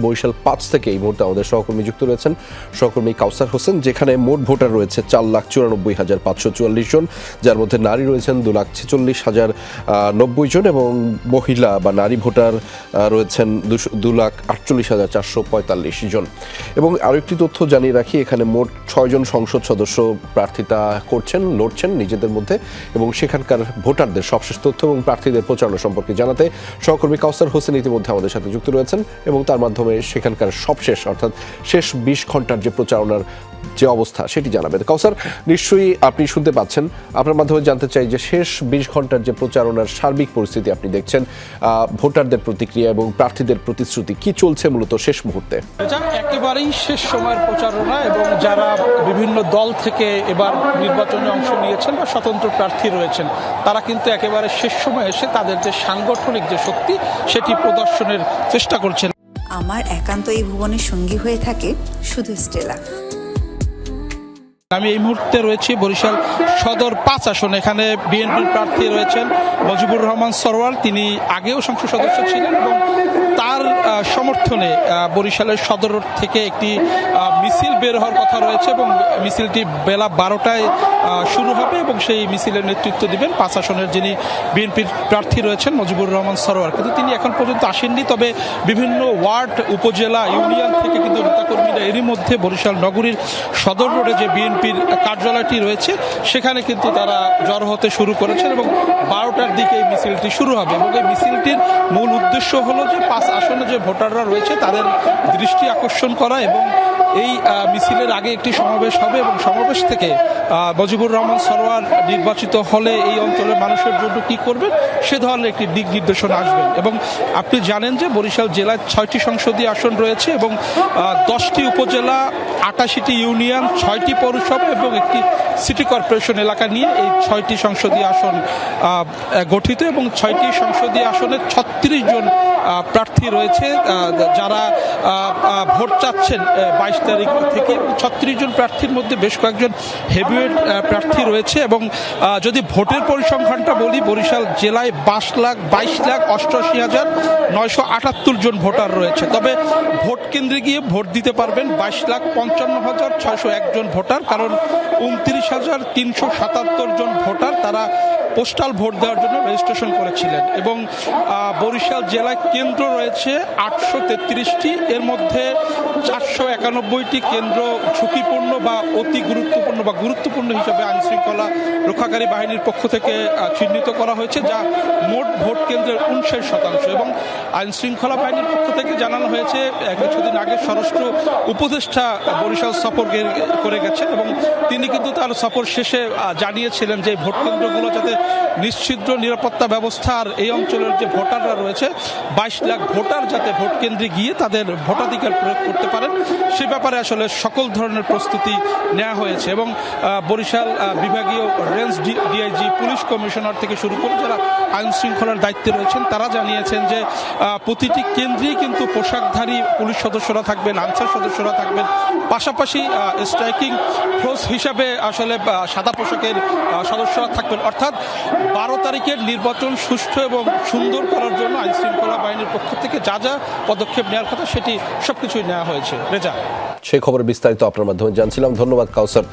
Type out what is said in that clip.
বরিশাল ৫ থেকে এই মুহূর্তে আমাদের সহকর্মী যুক্ত রয়েছেন, সহকর্মী কাউসার হোসেন। যেখানে মোট ভোটার রয়েছে ৪,৯৪,৫৪৪ জন, যার মধ্যে নারী রয়েছেন ২,৪৬,০৯০ জন এবং মহিলা বা নারী ভোটার রয়েছেন ২,৪৮,৪৪৫ জন। এবং আরও একটি তথ্য জানিয়ে রাখি, এখানে মোট ৬ জন সংসদ সদস্য প্রার্থিতা লড়ছেন নিজেদের মধ্যে, এবং সেখানকার ভোটারদের সবশেষ তথ্য এবং প্রার্থীদের প্রচারণা সম্পর্কে জানাতে সহকর্মী কাউসার হোসেন ইতিমধ্যে আমাদের সাথে যুক্ত রয়েছেন এবং তার মাধ্যমে সেখানকার সবশেষ অর্থাৎ শেষ ২০ ঘন্টার যে প্রচারণার যে অবস্থা সেটি জানাবেন। কাউসার, নিশ্চয়ই আপনি শুনতে পাচ্ছেন, আপনার মাধ্যমে জানতে চাই যে শেষ ২০ ঘন্টার যে প্রচারণার সার্বিক পরিস্থিতি আপনি দেখছেন, ভোটারদের প্রতিক্রিয়া এবং প্রার্থীদের প্রতিশ্রুতি কি চলছে মূলত শেষ মুহূর্তে? একেবারেই শেষ সময়ের প্রচারণা, এবং যারা বিভিন্ন দল থেকে এবার নির্বাচনে অংশ নিয়েছেন বা স্বতন্ত্র প্রার্থী রয়েছেন, তারা কিন্তু একেবারে শেষ সময় এসে তাদের যে সাংগঠনিক যে শক্তি সেটি প্রদর্শনের চেষ্টা করছেন। আমার একান্ত এই ভুবনের সঙ্গী হয়ে থাকে শুধু স্টেলা। আমি এই মুহূর্তে রয়েছি বরিশাল সদর ৫ আসন। এখানে বিএনপির প্রার্থী রয়েছেন মজিবুর রহমান সরওয়ার। তিনি আগেও সংসদ সদস্য ছিলেন এবং তার সমর্থনে বরিশালের সদর থেকে একটি মিছিল বের হওয়ার কথা রয়েছে এবং মিছিলটি বেলা ১২টায় শুরু হবে এবং সেই মিছিলের নেতৃত্ব দিবেন ৫ আসনের যিনি বিএনপির প্রার্থী রয়েছেন মজিবুর রহমান সরওয়ার। কিন্তু তিনি এখন পর্যন্ত আসেননি, তবে বিভিন্ন ওয়ার্ড, উপজেলা, ইউনিয়ন থেকে কিন্তু নেতাকর্মীরা এরই মধ্যে বরিশাল নগরীর সদর রোডে যে বিএনপির কার্যালয়টি রয়েছে সেখানে কিন্তু তারা জড়ো হতে শুরু করেছেন এবং ১২টার দিকে এই মিছিলটি শুরু হবে। এবং এই মিছিলটির মূল উদ্দেশ্য হলো যে ৫ আসনে যে ভোটাররা রয়েছে তাদের দৃষ্টি আকর্ষণ করা, এবং এই মিছিলের আগে একটি সমাবেশ হবে এবং সমাবেশ থেকে মজিবুর রহমান সরওয়ার নির্বাচিত হলে এই অঞ্চলের মানুষের জন্য কি করবেন সে ধরনের একটি দিক নির্দেশনা আসবেন। এবং আপনি জানেন যে বরিশাল জেলায় ৬টি সংসদীয় আসন রয়েছে এবং ১০টি উপজেলা, ৮৮টি ইউনিয়ন, 6টি পৌরসভা এবং একটি সিটি কর্পোরেশন এলাকা নিয়ে এই 6টি সংসদীয় আসন গঠিত, এবং 6টি সংসদীয় আসনে ৩৬ জন প্রার্থী রয়েছে যারা ভোট চাচ্ছেন ২২ তারিখ থেকে। ৩৬ জন প্রার্থীর মধ্যে বেশ কয়েকজন হেভিওয়েট প্রার্থী রয়েছে। এবং যদি ভোটের পরিসংখ্যানটা বলি, বরিশাল জেলায় ২২,৮৮,৯৭৮ জন ভোটার রয়েছে, তবে ভোট কেন্দ্রে গিয়ে ভোট দিতে পারবেন ২২,৫৫,৬০১ জন ভোটার, কারণ ২৯,৩৭৭ জন ভোটার তারা পোস্টাল ভোট দেওয়ার জন্য রেজিস্ট্রেশন করেছিলেন। এবং বরিশাল জেলায় কেন্দ্র রয়েছে ৮৩৩টি, এর মধ্যে ৪৯১টি কেন্দ্র ঝুঁকিপূর্ণ বা অতি গুরুত্বপূর্ণ বা গুরুত্বপূর্ণ হিসেবে আইনশৃঙ্খলা রক্ষাকারী বাহিনীর পক্ষ থেকে চিহ্নিত করা হয়েছে, যা মোট ভোট কেন্দ্রের ৫৯%। এবং আইনশৃঙ্খলা বাহিনীর পক্ষ থেকে জানানো হয়েছে কিছুদিন আগে স্বরাষ্ট্র উপদেষ্টা বরিশাল সফর করে গেছেন এবং তিনি কিন্তু তার সফর শেষে জানিয়েছিলেন যে ভোট কেন্দ্রগুলো যাতে নিশ্ছিদ্র নিরাপত্তা ব্যবস্থা আর এই অঞ্চলের যে ভোটাররা রয়েছে ২২ লাখ ভোটার যাতে ভোট কেন্দ্রে গিয়ে তাদের ভোটাধিকার প্রয়োগ করতে পারেন সে ব্যাপারে আসলে সকল ধরনের প্রস্তুতি নেওয়া হয়েছে। এবং বরিশাল বিভাগীয় রেঞ্জ ডিআইজি, পুলিশ কমিশনার থেকে শুরু করে যারা আইন শৃঙ্খলার দায়িত্বে রয়েছেন তারা জানিয়েছেন যে প্রতিটি কেন্দ্রেই কিন্তু পোশাকধারী পুলিশ সদস্যরা থাকবেন, আনসার সদস্যরা থাকবেন, পাশাপাশি স্ট্রাইকিং ফোর্স হিসাবে আসলে সাদা পোশাকের সদস্যরা থাকবেন। অর্থাৎ ১২ তারিখের নির্বাচন সুষ্ঠু এবং সুন্দর করার জন্য আইন শৃঙ্খলা বাহিনীর পক্ষ থেকে যা যা পদক্ষেপ নেওয়ার কথা সেটি সবকিছুই নেওয়া হয়েছে। রেজা, সেই খবরের বিস্তারিত আপনার মাধ্যমে জানছিলাম। ধন্যবাদ কাউসার।